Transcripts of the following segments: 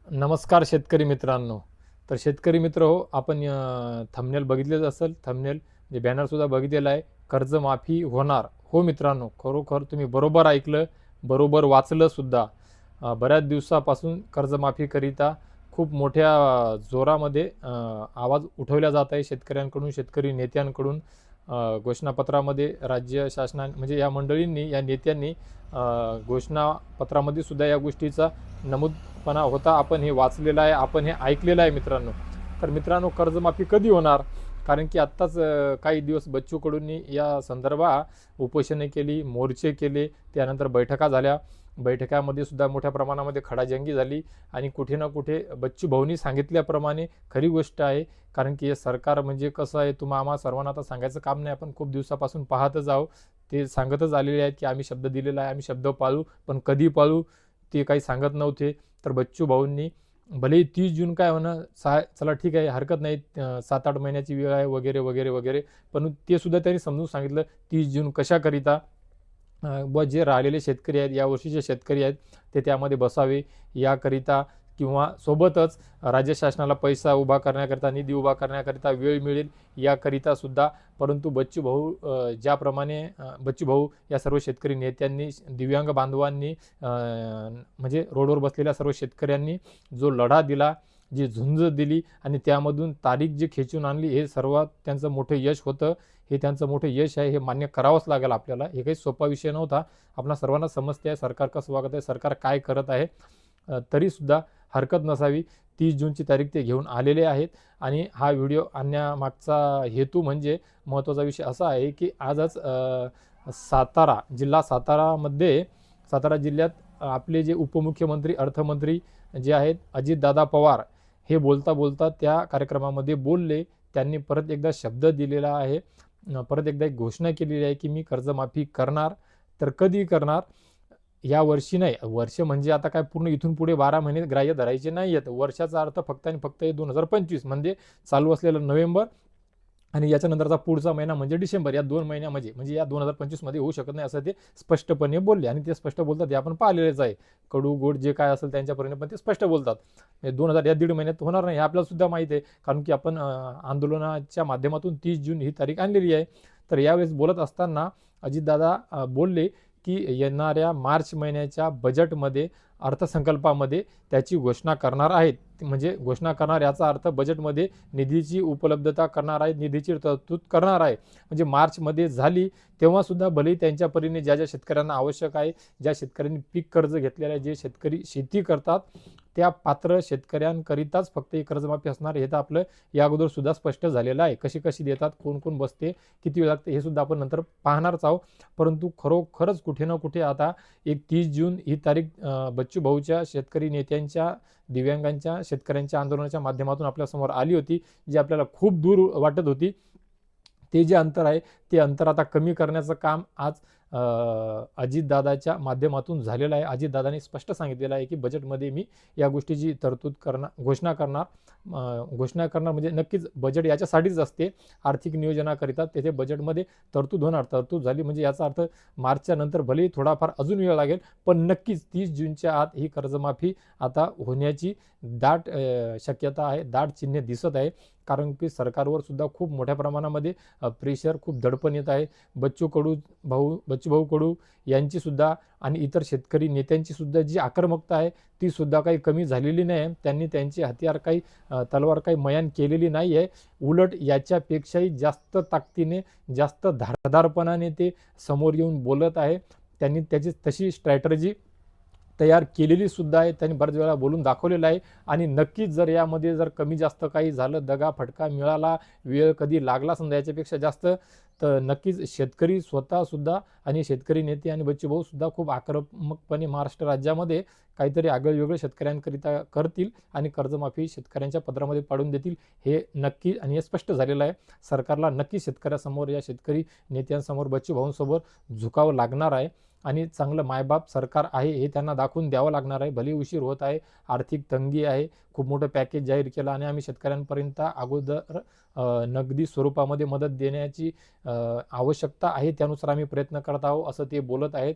नमस्कार शेतकरी मित्रांनो. तर शेतकरी मित्र हो, आपण थंबनेल बघितलेच असेल. थंबनेल म्हणजे बॅनरसुद्धा बघितलेला आहे. कर्जमाफी होणार. हो मित्रांनो, खरोखर तुम्ही बरोबर ऐकलं, बरोबर वाचलं सुद्धा. बऱ्याच दिवसापासून कर्जमाफीकरिता खूप मोठ्या जोरामध्ये आवाज उठवला जात आहे शेतकऱ्यांकडून, शेतकरी नेत्यांकडून. घोषणापत्रामध्ये राज्य शासना म्हणजे या मंडळींनी, या नेत्यांनी घोषणापत्रामध्ये सुद्धा या गोष्टीचा नमूदपणा होता. आपण हे वाचलेलं आहे, आपण हे ऐकलेलं आहे मित्रांनो. तर मित्रांनो, कर्जमाफी कधी होणार? कारण की आत्ताच काही दिवस बच्चू कडूंनी या संदर्भात उपोषणे केली, मोर्चे केले, त्यानंतर बैठका झाल्या. बैठकामध्ये सुद्धा मोठ्या प्रमाणामध्ये खडाजंगी झाली आणि कुठे ना कुठे बच्चू भाऊंनी सांगितल्याप्रमाणे खरी गोष्ट आहे. कारण की हे सरकार म्हणजे कसं आहे, आम्हा सर्वांना आता सांगायचं काम नाही, आपण खूप दिवसापासून पाहतच आहोत. ते सांगतच आलेले आहेत की आम्ही शब्द दिलेला आहे, आम्ही शब्द पाळू, पण कधी पाळू ते काही सांगत नव्हते. तर बच्चू भाऊंनी भलेही 30 जून काय होणं चला ठीक आहे, हरकत नाही, 7-8 महिन्याची वेळ आहे वगैरे वगैरे वगैरे, पण ते सुद्धा त्यांनी समजून सांगितलं 30 जून कशाकरिता. व जे राहिलेले शेतकरी आहेत, या वर्षीचे शेतकरी आहेत, ते त्यामध्ये बसावे याकरिता, किंवा सोबतच राज्य शासनाला पैसा उभा करण्याकरिता, निधी उभा करण्याकरिता वेळ मिळेल याकरिता सुद्धा. परंतु बच्चू भाऊ ज्याप्रमाणे बच्चू भाऊ या सर्व शेतकरी नेत्यांनी, दिव्यांग बांधवांनी, म्हणजे रोडवर बसलेल्या सर्व शेतकऱ्यांनी जो लढा दिला, जी झुंज दिली आणि त्यामधून तारीख जी खेचून आणली, हे सर्वात त्यांचं मोठं यश होतं. हे त्यांचं मोठं यश आहे, हे मान्य करावंच लागेल आपल्याला. हे काही सोपा विषय नव्हता. आपणा सर्वांना समजते आहे सरकार कसं वागत आहे, सरकार काय करत आहे. तरीसुद्धा हरकत नसावी, 30 जूनची तारीख ते घेऊन आलेले आहेत. आणि हा व्हिडिओ आणण्यामागचा हेतू म्हणजे महत्त्वाचा विषय असा आहे की आजच सातारा जिल्हा, सातारा जिल्ह्यात आपले जे उपमुख्यमंत्री, अर्थमंत्री जे आहेत अजितदादा पवार, हे बोलता बोलता त्या कार्यक्रमामध्ये बोलले. त्यांनी परत एकदा शब्द दिलेला आहे, परत एकदा एक घोषणा केलेली आहे की मी कर्जमाफी करणार. तर कधी करणार? या वर्षी नाही. वर्ष म्हणजे आता काय पूर्ण इथून पुढे 12 महिने ग्राह्य धरायचे नाही आहेत. वर्षाचा अर्थ फक्त आणि फक्त 2025 म्हणजे चालू असलेलं नोव्हेंबर आणि याच्यानंतरचा पुढचा महिना म्हणजे डिसेंबर, या 2 महिन्यामध्ये म्हणजे या 2025 मध्ये होऊ शकत नाही असं ते स्पष्टपणे बोलले. आणि ते स्पष्ट बोलतात हे आपण पाहिलेलंच आहे. कडू गोड जे काय असेल त्यांच्यापर्यंत पण ते स्पष्ट बोलतात. 2000 या दीड महिन्यात होणार नाही हे आपल्याला सुद्धा माहिती आहे, कारण की आपण आंदोलनाच्या माध्यमातून 30 जून ही तारीख आणलेली आहे. तर यावेळेस बोलत असताना अजितदादा बोलले की येणाऱ्या मार्च महिन्याच्या बजेटमध्ये, अर्थसंकल्पामध्ये त्याची घोषणा करणार आहेत. म्हणजे घोषणा करणार याचा अर्थ बजेटमध्ये निधीची उपलब्धता करणार आहे, निधीची तरतूद करणार आहे. म्हणजे मार्चमध्ये झाली तेव्हासुद्धा भलेही त्यांच्या परीने ज्या ज्या शेतकऱ्यांना आवश्यक आहे, ज्या शेतकऱ्यांनी पीक कर्ज घेतलेलं आहे, जे शेतकरी शेती करतात, त्या पात्र शेतकऱ्यांकरिताच फक्त ही कर्जमाफी असणार. हे तर आपलं या अगोदर सुद्धा स्पष्ट झालेलं आहे. कशी कशी देतात, कोण कोण बसते, किती वेळ लागते, हे सुद्धा आपण नंतर पाहणारच आहोत. परंतु खरोखरच कुठे ना कुठे आता एक 30 जून ही तारीख बच्चू भाऊच्या, शेतकरी नेत्यांच्या, दिव्यांगांच्या, शेतकऱ्यांच्या आंदोलनाच्या माध्यमातून आपल्यासमोर आली होती, जी आपल्याला खूप दूर वाटत होती. ते जे अंतर आहे, ते अंतर आता कमी करण्याचं काम आज अजितदादाच्या माध्यमातून झालेलं आहे. अजितदादांनी स्पष्ट सांगितलेलं आहे की बजेटमध्ये मी या गोष्टीची तरतूद करणार, घोषणा करणार. म्हणजे नक्कीच बजेट याच्यासाठीच असते, आर्थिक नियोजनाकरिता. तेथे बजेटमध्ये तरतूद होणार. तरतूद झाली म्हणजे याचा अर्थ मार्चच्या नंतर भलेही थोडाफार अजून वेळ लागेल, पण नक्कीच 30 जूनच्या आत ही कर्जमाफी आता होण्याची दाट शक्यता आहे, दाट चिन्हे दिसत आहे. कारण की सरकारवर सुद्धा खूप मोठ्या प्रमाणामध्ये प्रेशर, खूप दडपण येत आहे. बच्चू भाऊ कडू यांची सुद्धा आणि इतर शेतकरी नेत्यांची सुद्धा जी आक्रमकता आहे, ती सुद्धा काही कमी झालेली नाही आहे. त्यांनी त्यांची हत्यार काही, तलवार काही मयान केलेली नाही आहे. उलट याच्यापेक्षाही जास्त ताकदीने, जास्त धारदारपणाने ते समोर येऊन बोलत आहे. त्यांनी त्याची तशी स्ट्रॅटर्जी तयार केलेली सुद्धा आहे. त्यांनी बऱ्याच वेळा बोलून दाखवलेलं आहे. आणि नक्कीच जर यामध्ये जर कमी जास्त काही झालं, दगा फटका मिळाला, वेळ कधी लागला समजा याच्यापेक्षा जास्त, तर नक्कीच शेतकरी स्वतःसुद्धा आणि शेतकरी नेते आणि बच्चू भाऊ सुद्धा खूप आक्रमकपणे महाराष्ट्र राज्यामध्ये काहीतरी आगळेवेगळे शेतकऱ्यांकरिता करतील आणि कर्जमाफी शेतकऱ्यांच्या पदरामध्ये पाडून देतील. हे नक्की आणि हे स्पष्ट झालेलं आहे. सरकारला नक्की शेतकऱ्यासमोर, या शेतकरी नेत्यांसमोर, बच्चू भाऊंसमोर झुकावं लागणार आहे. आणि चांगलं मायबाप सरकार आहे हे त्यांना दाखवून द्यावं लागणार आहे. भले उशीर होत आहे, आर्थिक तंगी आहे, खूप मोठं पॅकेज जाहीर केलं आणि आम्ही शेतकऱ्यांपर्यंत अगोदर नगदी स्वरूपामध्ये मदत देण्याची आवश्यकता आहे, त्यानुसार आम्ही प्रयत्न करत आहोत असं ते बोलत आहेत.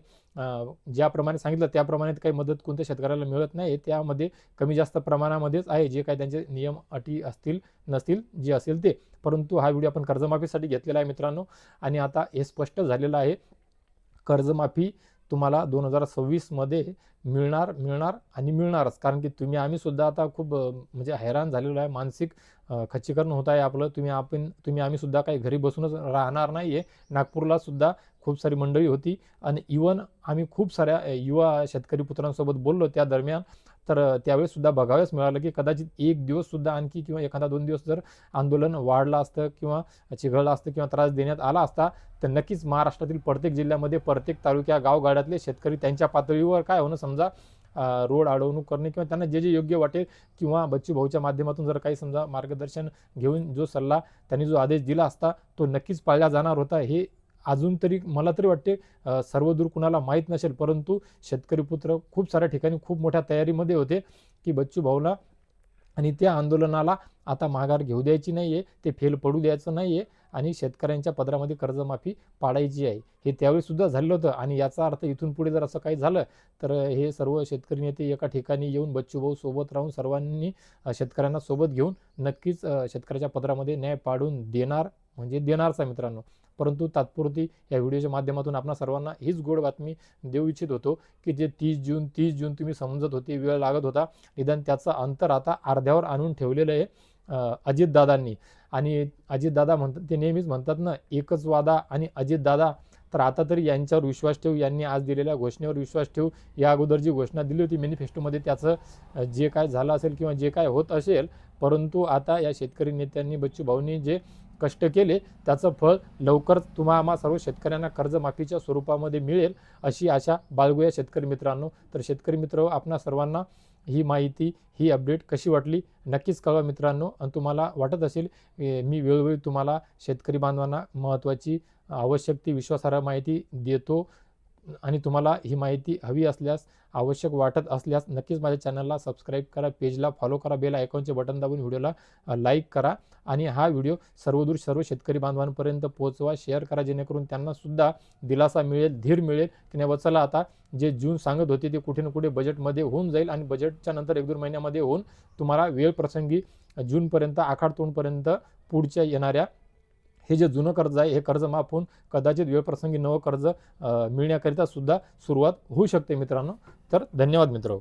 ज्याप्रमाणे सांगितलं त्याप्रमाणे काही मदत कोणत्या शेतकऱ्याला मिळत नाही, त्यामध्ये कमी जास्त प्रमाणामध्येच आहे, जे काही त्यांचे नियम अटी असतील नसतील जे असेल ते. परंतु हा व्हिडिओ आपण कर्जमाफीसाठी घेतलेला आहे मित्रांनो, आणि आता हे स्पष्ट झालेलं आहे कर्जमाफी तुम्हाला 2026मध्ये मिळणार आणि मिळणारच. कारण की आम्ही सुद्धा आता खूप म्हणजे हैराण झालेलो आहे, मानसिक खच्चीकरण होत आहे आपलं. आम्ही सुद्धा काही घरी बसूनच राहणार नाही आहे. नागपूरला सुद्धा खूप सारी मंडळी होती आणि इवन आम्ही खूप साऱ्या युवा शेतकरी पुत्रांसोबत बोललो त्या दरम्यान. तर त्यावेळेस सुद्धा बघावयास मिळालं की कदाचित एक दिवस सुद्धा आणखी किंवा एखादा 2 दिवस जर आंदोलन वाढलं असतं किंवा चिघळलं असतं किंवा त्रास देण्यात आला असता, तर नक्कीच महाराष्ट्रातील प्रत्येक जिल्ह्यामध्ये प्रत्येक तालुक्या गावगाड्यातले शेतकरी त्यांच्या पातळीवर काय होणं समजा रोड अडवणूक करणे किंवा त्यांना जे योग्य वाटेल किंवा बच्चू भाऊच्या माध्यमातून जर काही समजा मार्गदर्शन घेऊन जो सल्ला त्यांनी जो आदेश दिला असता तो नक्कीच पाळला जाणार होता. हे अजून तरी मला तरी वाटते सर्वदूर कुणाला माहीत नसेल, परंतु शेतकरी पुत्र खूप साऱ्या ठिकाणी खूप मोठ्या तयारीमध्ये होते की बच्चू भाऊला आणि त्या आंदोलनाला आता माघार घेऊ द्यायची नाही आहे, ते फेल पडू द्यायचं नाही आहे आणि शेतकऱ्यांच्या पदरामध्ये कर्जमाफी पाडायची आहे. हे त्यावेळीसुद्धा झालं होतं आणि याचा अर्थ इथून पुढे जर असं काही झालं तर हे सर्व शेतकरी नेते एका ठिकाणी येऊन बच्चूभाऊ सोबत राहून सर्वांनी शेतकऱ्यांना सोबत घेऊन नक्कीच शेतकऱ्याच्या पदरामध्ये न्याय पाडून देणार म्हणजे देणारच आहे मित्रांनो. परंतु तात्पुरती या व्हिडिओच्या माध्यमातून आपणा सर्वांना हीच गोड बातमी देऊ इच्छित होतो की जे 30 जून तुम्ही समजत होते, वेळ लागत होता, निदान त्याचं अंतर आता अर्ध्यावर आणून ठेवलेलं आहे अजितदादांनी. आणि अजितदादा म्हणतात, ते नेहमीच म्हणतात ना, एकच वादा आणि अजितदादा. तर आता तरी यांच्यावर विश्वास ठेवू, यांनी आज दिलेल्या घोषणेवर विश्वास ठेवू. या अगोदर जी घोषणा दिली होती मॅनिफेस्टोमध्ये त्याचं जे काय झालं असेल किंवा जे काय होत असेल, परंतु आता या शेतकरी नेत्यांनी बच्चू भाऊंनी जे कष्ट केले त्याचं फळ लवकरच आम्हा सर्व शेतकऱ्यांना कर्जमाफीच्या स्वरूपामध्ये मिळेल अशी आशा बाळगूया शेतकरी मित्रांनो. तर शेतकरी मित्र, आपणा सर्वांना ही माहिती, ही अपडेट कशी वाटली नक्कीच कळवा मित्रांनो. आणि तुम्हाला वाटत असेल मी वेळोवेळी तुम्हाला शेतकरी बांधवांना महत्त्वाची आवश्यक ती विश्वासार्ह माहिती देतो आणि तुम्हाला ही माहिती हवी असल्यास, आवश्यक वाटत असल्यास नक्कीच माझ्या चॅनलला सबस्क्राईब करा, पेजला फॉलो करा, बेल आयकॉनचे बटन दाबून व्हिडिओला लाईक करा आणि हा व्हिडिओ सर्व शेतकरी बांधवांपर्यंत पोहोचवा, शेअर करा, जेणेकरून त्यांनासुद्धा दिलासा मिळेल, धीर मिळेल की नाही चला आता जे जून सांगत होते ते कुठे ना कुठे बजेटमध्ये होऊन जाईल आणि बजेटच्या नंतर 1-2 महिन्यामध्ये होऊन तुम्हाला वेळ प्रसंगी जूनपर्यंत आखाड तोंडपर्यंत पुढच्या येणाऱ्या हे जे जुनं कर्ज आहे हे कर्ज माफ होऊन कदाचित वेळप्रसंगी नवं कर्ज मिळण्याकरिता सुद्धा सुरुवात होऊ शकते मित्रांनो. तर धन्यवाद मित्र.